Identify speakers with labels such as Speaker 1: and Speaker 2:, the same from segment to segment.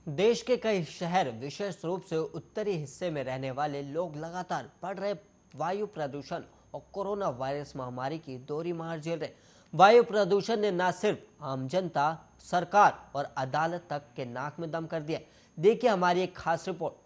Speaker 1: देश के कई शहर, विशेष रूप से उत्तरी हिस्से में रहने वाले लोग लगातार बढ़ रहे वायु प्रदूषण और कोरोना वायरस महामारी की दोहरी मार झेल रहे। वायु प्रदूषण ने न सिर्फ आम जनता, सरकार और अदालत तक के नाक में दम कर दिया। देखिए हमारी एक खास रिपोर्ट।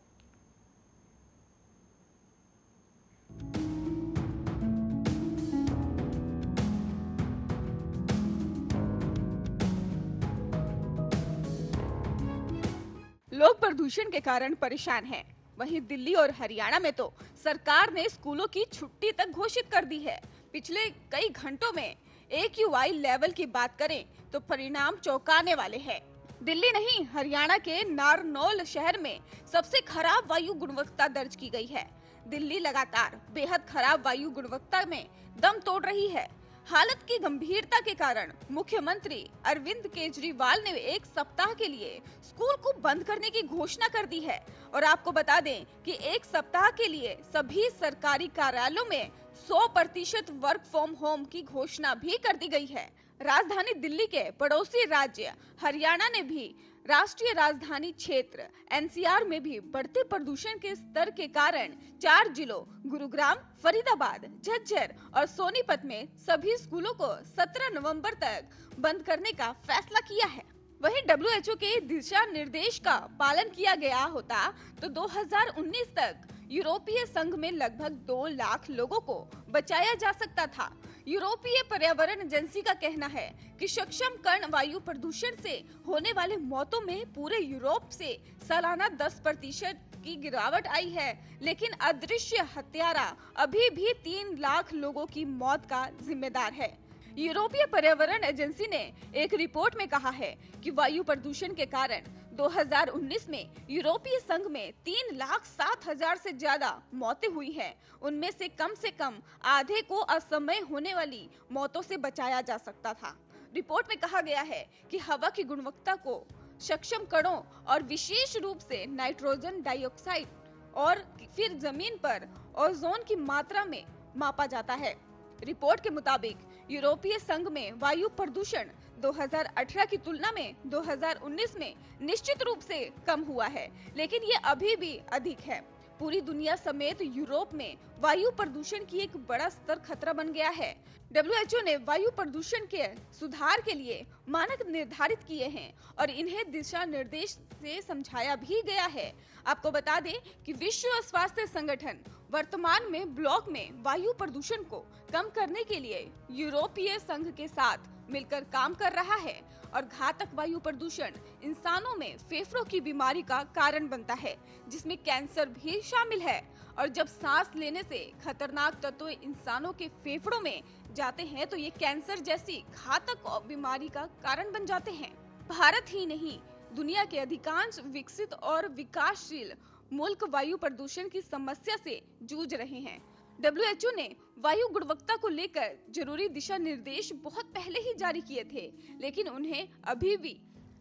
Speaker 2: लोग प्रदूषण के कारण परेशान हैं। वहीं दिल्ली और हरियाणा में तो सरकार ने स्कूलों की छुट्टी तक घोषित कर दी है। पिछले कई घंटों में AQI लेवल की बात करें तो परिणाम चौंकाने वाले हैं। दिल्ली नहीं, हरियाणा के नारनौल शहर में सबसे खराब वायु गुणवत्ता दर्ज की गई है। दिल्ली लगातार बेहद खराब वायु गुणवत्ता में दम तोड़ रही है। हालत की गंभीरता के कारण मुख्यमंत्री अरविंद केजरीवाल ने एक सप्ताह के लिए स्कूल को बंद करने की घोषणा कर दी है। और आपको बता दें कि एक सप्ताह के लिए सभी सरकारी कार्यालयों में 100% वर्क फ्रॉम होम की घोषणा भी कर दी गई है। राजधानी दिल्ली के पड़ोसी राज्य हरियाणा ने भी राष्ट्रीय राजधानी क्षेत्र NCR में भी बढ़ते प्रदूषण के स्तर के कारण 4 जिलों गुरुग्राम, फरीदाबाद, झज्जर और सोनीपत में सभी स्कूलों को 17 नवंबर तक बंद करने का फैसला किया है। वहीं WHO के दिशा निर्देश का पालन किया गया होता तो 2019 तक यूरोपीय संघ में लगभग 2 लाख लोगों को बचाया जा सकता था। यूरोपीय पर्यावरण एजेंसी का कहना है कि सक्षम कण वायु प्रदूषण से होने वाले मौतों में पूरे यूरोप से सालाना 10% की गिरावट आई है, लेकिन अदृश्य हत्यारा अभी भी 3 लाख लोगों की मौत का जिम्मेदार है। यूरोपीय पर्यावरण एजेंसी ने एक रिपोर्ट में कहा है कि वायु प्रदूषण के कारण 2019 में यूरोपीय संघ में 3,07,000 से ज्यादा मौतें हुई हैं। उनमें से कम आधे को असमय होने वाली मौतों से बचाया जा सकता था। रिपोर्ट में कहा गया है कि हवा की गुणवत्ता को सक्षम कणों और विशेष रूप से नाइट्रोजन डाइऑक्साइड और फिर जमीन पर ओजोन की मात्रा में मापा जाता है। रिपोर्ट के मुताबिक यूरोपीय संघ में वायु प्रदूषण 2018 की तुलना में 2019 में निश्चित रूप से कम हुआ है, लेकिन ये अभी भी अधिक है। पूरी दुनिया समेत यूरोप में वायु प्रदूषण की एक बड़ा स्तर खतरा बन गया है। WHO ने वायु प्रदूषण के सुधार के लिए मानक निर्धारित किए हैं और इन्हें दिशा निर्देश से समझाया भी गया है। आपको बता दें कि विश्व स्वास्थ्य संगठन वर्तमान में ब्लॉक में वायु प्रदूषण को कम करने के लिए यूरोपीय संघ के साथ मिलकर काम कर रहा है और घातक वायु प्रदूषण इंसानों में फेफड़ों की बीमारी का कारण बनता है, जिसमें कैंसर भी शामिल है। और जब सांस लेने से खतरनाक तत्व इंसानों के फेफड़ों में जाते हैं तो ये कैंसर जैसी घातक बीमारी का कारण बन जाते हैं। भारत ही नहीं, दुनिया के अधिकांश विकसित और विकासशील मुल्क वायु प्रदूषण की समस्या से जूझ रहे हैं। WHO ने वायु गुणवत्ता को लेकर जरूरी दिशा निर्देश बहुत पहले ही जारी किए थे, लेकिन उन्हें अभी भी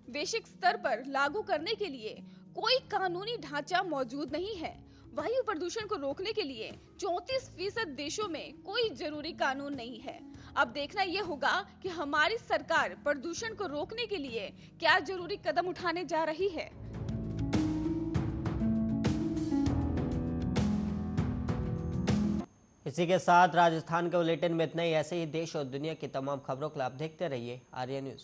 Speaker 2: वैश्विक स्तर पर लागू करने के लिए कोई कानूनी ढांचा मौजूद नहीं है। वायु प्रदूषण को रोकने के लिए 34% देशों में कोई जरूरी कानून नहीं है। अब देखना यह होगा कि हमारी सरकार प्रदूषण को रोकने के लिए क्या जरूरी कदम उठाने जा रही है।
Speaker 1: इसी के साथ राजस्थान के बुलेटिन में इतना ही। ऐसे ही देश और दुनिया की तमाम खबरों को आप देखते रहिए आर्या न्यूज।